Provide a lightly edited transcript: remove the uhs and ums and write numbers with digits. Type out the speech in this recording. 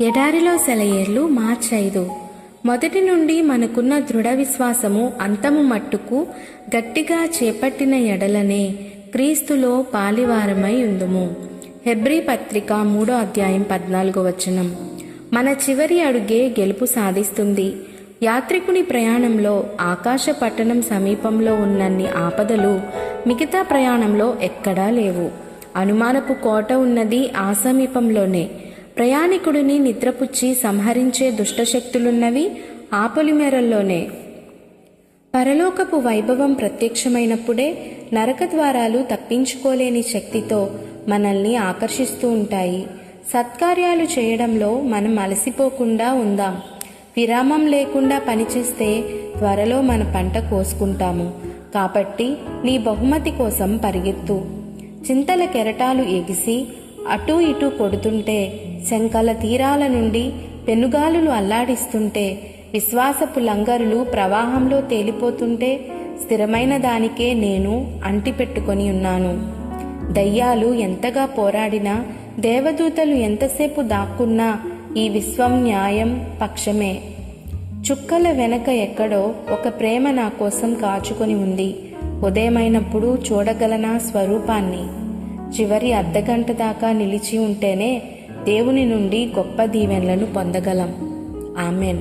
ఎడారిలో సెలయేర్లు మార్చి 5. మొదటి నుండి మనకున్న దృఢ విశ్వాసము అంతము మట్టుకు గట్టిగా చేపట్టిన ఎడలనే క్రీస్తులో పాలివారమై ఉందుము. హెబ్రీ పత్రిక 3వ అధ్యాయం 14వ వచనం. మన చివరి అడుగే గెలుపు సాధిస్తుంది. యాత్రికుని ప్రయాణంలో ఆకాశ పట్టణం సమీపంలో ఉన్నన్ని ఆపదలు మిగతా ప్రయాణంలో ఎక్కడా లేవు. అనుమానపు కోట ఉన్నది ఆ సమీపంలోనే. ప్రయాణికుడిని నిద్రపుచ్చి సంహరించే దుష్టశక్తులున్నవి ఆ పొలిమేరల్లోనే. పరలోకపు వైభవం ప్రత్యక్షమైనప్పుడే నరక ద్వారాలు తప్పించుకోలేని శక్తితో మనల్ని ఆకర్షిస్తూ ఉంటాయి. సత్కార్యాలు చేయడంలో మనం అలసిపోకుండా ఉందాం. విరామం లేకుండా పనిచేస్తే త్వరలో మన పంట కోసుకుంటాము. కాబట్టి నీ బహుమతి కోసం పరిగెత్తు. చింతల కెరటాలు ఎగిసి అటూ ఇటూ కొడుతుంటే, శంకల తీరాల నుండి పెనుగాలులు అల్లాడిస్తుంటే, విశ్వాసపు లంగరులు ప్రవాహంలో తేలిపోతుంటే స్థిరమైన దానికే నేను అంటిపెట్టుకొని ఉన్నాను. దయ్యాలు ఎంతగా పోరాడినా, దేవదూతలు ఎంతసేపు దాక్కున్నా ఈ విశ్వం న్యాయం పక్షమే. చుక్కల వెనక ఎక్కడో ఒక ప్రేమ నా కోసం కాచుకొని ఉంది. ఉదయమైనప్పుడు చూడగలనా స్వరూపాన్ని? చివరి అర్ధగంట దాకా నిలిచి ఉంటేనే దేవుని నుండి గొప్ప దీవెనలను పొందగలం. ఆమెన్.